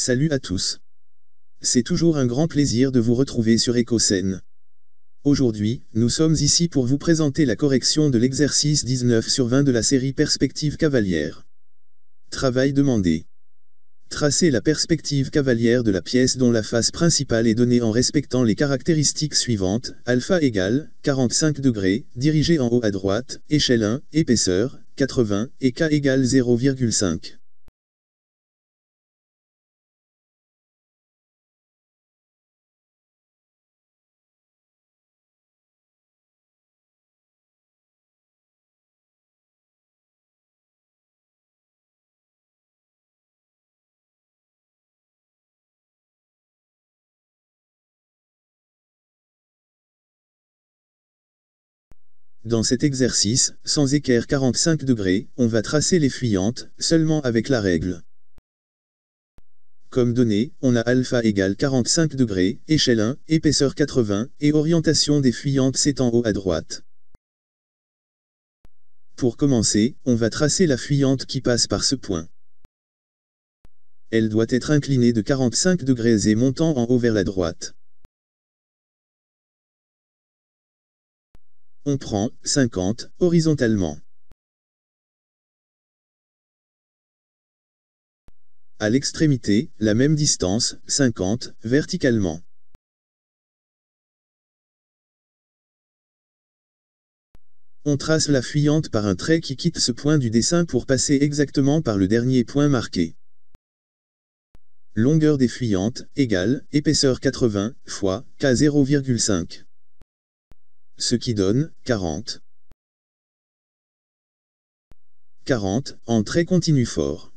Salut à tous. C'est toujours un grand plaisir de vous retrouver sur Écossaine. Aujourd'hui, nous sommes ici pour vous présenter la correction de l'exercice 19/20 de la série Perspective cavalière. Travail demandé. Tracez la perspective cavalière de la pièce dont la face principale est donnée en respectant les caractéristiques suivantes: alpha égale 45 degrés, dirigé en haut à droite, échelle 1, épaisseur 80, et k égale 0,5. Dans cet exercice, sans équerre 45 degrés, on va tracer les fuyantes, seulement avec la règle. Comme données, on a alpha égale 45 degrés, échelle 1, épaisseur 80, et orientation des fuyantes c'est en haut à droite. Pour commencer, on va tracer la fuyante qui passe par ce point. Elle doit être inclinée de 45 degrés et montant en haut vers la droite. On prend 50 horizontalement. À l'extrémité, la même distance, 50, verticalement. On trace la fuyante par un trait qui quitte ce point du dessin pour passer exactement par le dernier point marqué. Longueur des fuyantes, égale, épaisseur 80, fois, k 0,5. Ce qui donne, 40. 40, en trait continu fort.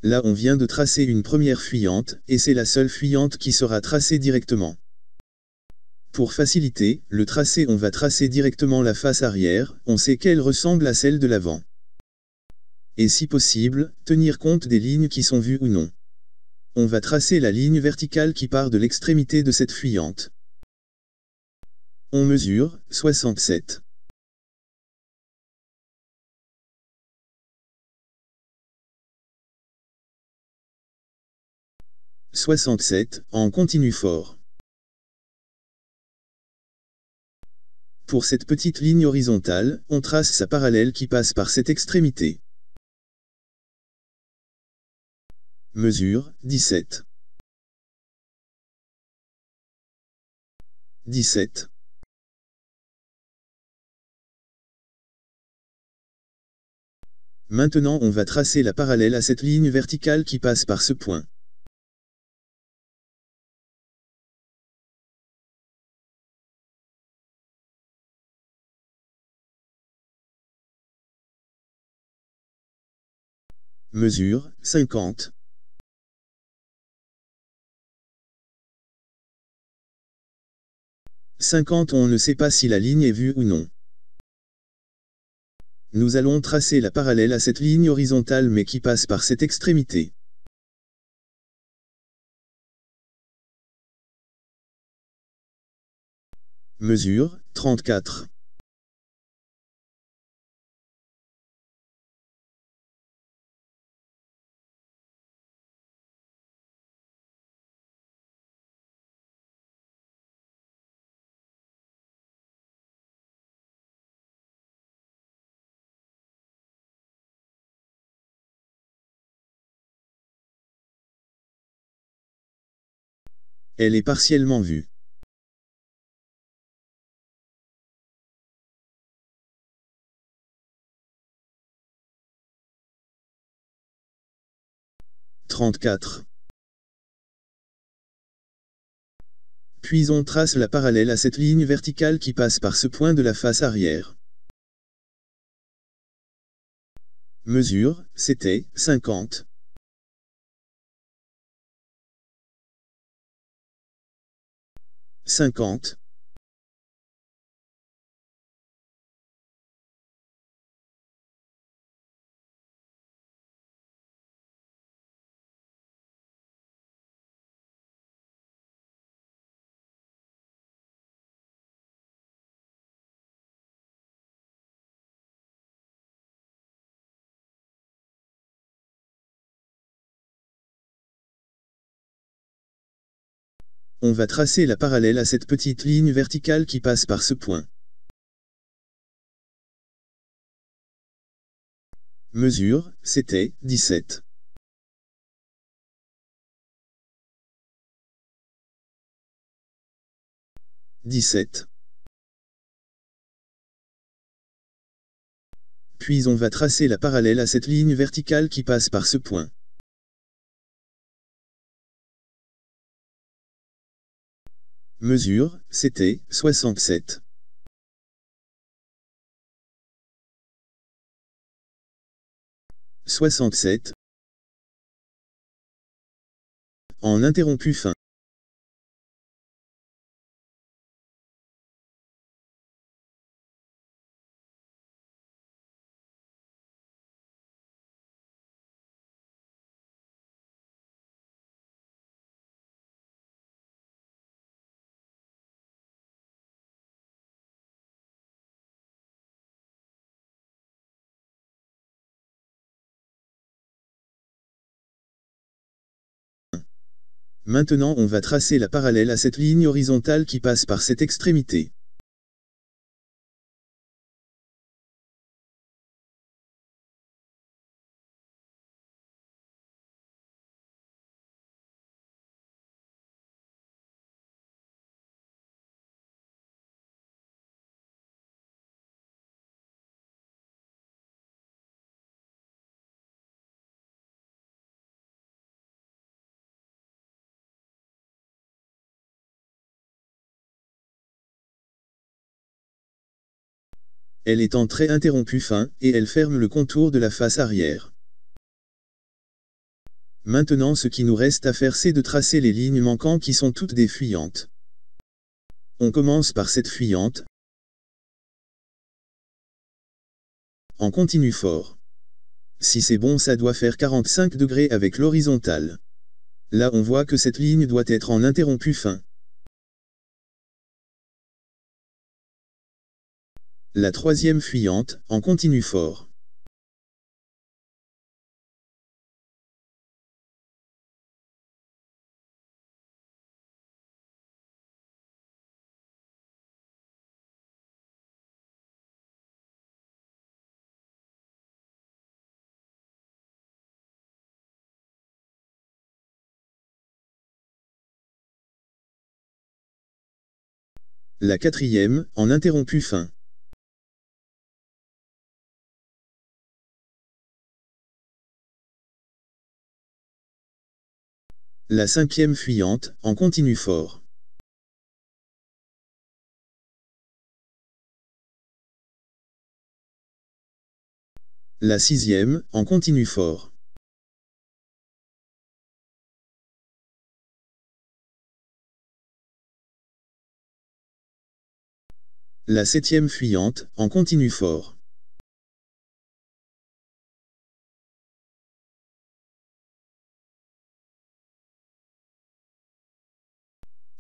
Là on vient de tracer une première fuyante, et c'est la seule fuyante qui sera tracée directement. Pour faciliter le tracé, on va tracer directement la face arrière, on sait qu'elle ressemble à celle de l'avant. Et si possible, tenir compte des lignes qui sont vues ou non. On va tracer la ligne verticale qui part de l'extrémité de cette fuyante. On mesure 67. 67, en continu fort. Pour cette petite ligne horizontale, on trace sa parallèle qui passe par cette extrémité. Mesure 17. 17. Maintenant on va tracer la parallèle à cette ligne verticale qui passe par ce point. Mesure 50. 50, on ne sait pas si la ligne est vue ou non. Nous allons tracer la parallèle à cette ligne horizontale mais qui passe par cette extrémité. Mesure 34. Elle est partiellement vue. « 34. Puis on trace la parallèle à cette ligne verticale qui passe par ce point de la face arrière. Mesure, c'était 50. 50. On va tracer la parallèle à cette petite ligne verticale qui passe par ce point. Mesure, c'était 17. Puis on va tracer la parallèle à cette ligne verticale qui passe par ce point. Mesure, c'était 67. En interrompu fin. Maintenant on va tracer la parallèle à cette ligne horizontale qui passe par cette extrémité. Elle est en trait interrompu fin, et elle ferme le contour de la face arrière. Maintenant ce qui nous reste à faire c'est de tracer les lignes manquantes qui sont toutes des fuyantes. On commence par cette fuyante, en continu fort. Si c'est bon ça doit faire 45 degrés avec l'horizontale. Là on voit que cette ligne doit être en interrompu fin. La troisième fuyante, en continu fort. La quatrième, en interrompu fin. La cinquième fuyante, en continu fort. La sixième, en continu fort. La septième fuyante, en continu fort.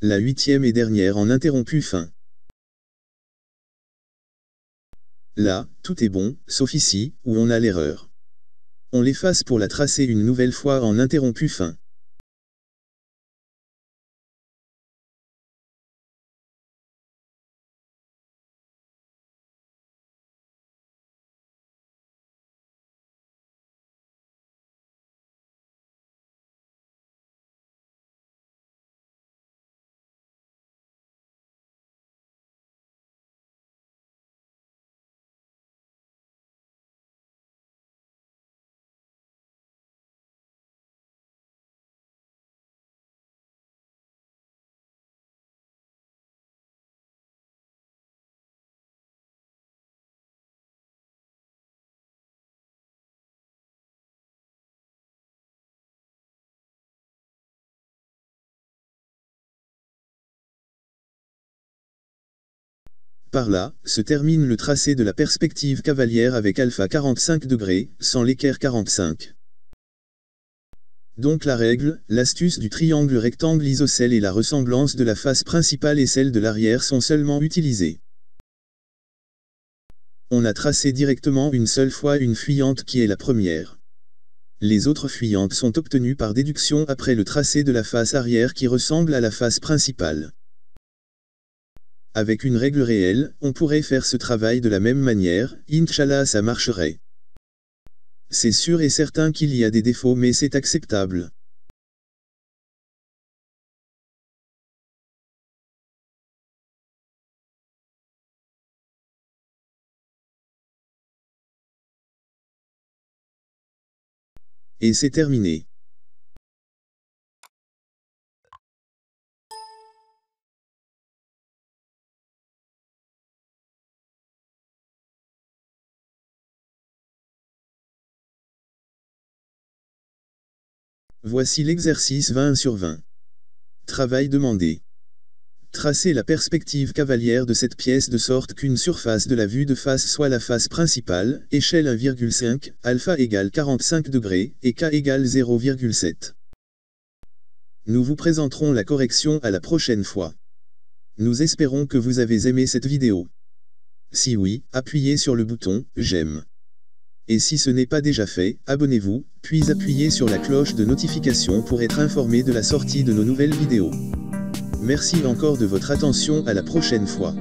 La huitième et dernière en interrompu fin. Là, tout est bon, sauf ici, où on a l'erreur. On l'efface pour la tracer une nouvelle fois en interrompu fin. Par là, se termine le tracé de la perspective cavalière avec alpha 45 degrés, sans l'équerre 45. Donc la règle, l'astuce du triangle rectangle isocèle et la ressemblance de la face principale et celle de l'arrière sont seulement utilisées. On a tracé directement une seule fois une fuyante qui est la première. Les autres fuyantes sont obtenues par déduction après le tracé de la face arrière qui ressemble à la face principale. Avec une règle réelle, on pourrait faire ce travail de la même manière, Inch'Allah ça marcherait. C'est sûr et certain qu'il y a des défauts mais c'est acceptable. Et c'est terminé. Voici l'exercice 20/20. Travail demandé. Tracez la perspective cavalière de cette pièce de sorte qu'une surface de la vue de face soit la face principale, échelle 1,5, alpha égale 45 degrés, et k égale 0,7. Nous vous présenterons la correction à la prochaine fois. Nous espérons que vous avez aimé cette vidéo. Si oui, appuyez sur le bouton « J'aime ». Et si ce n'est pas déjà fait, abonnez-vous, puis appuyez sur la cloche de notification pour être informé de la sortie de nos nouvelles vidéos. Merci encore de votre attention, à la prochaine fois.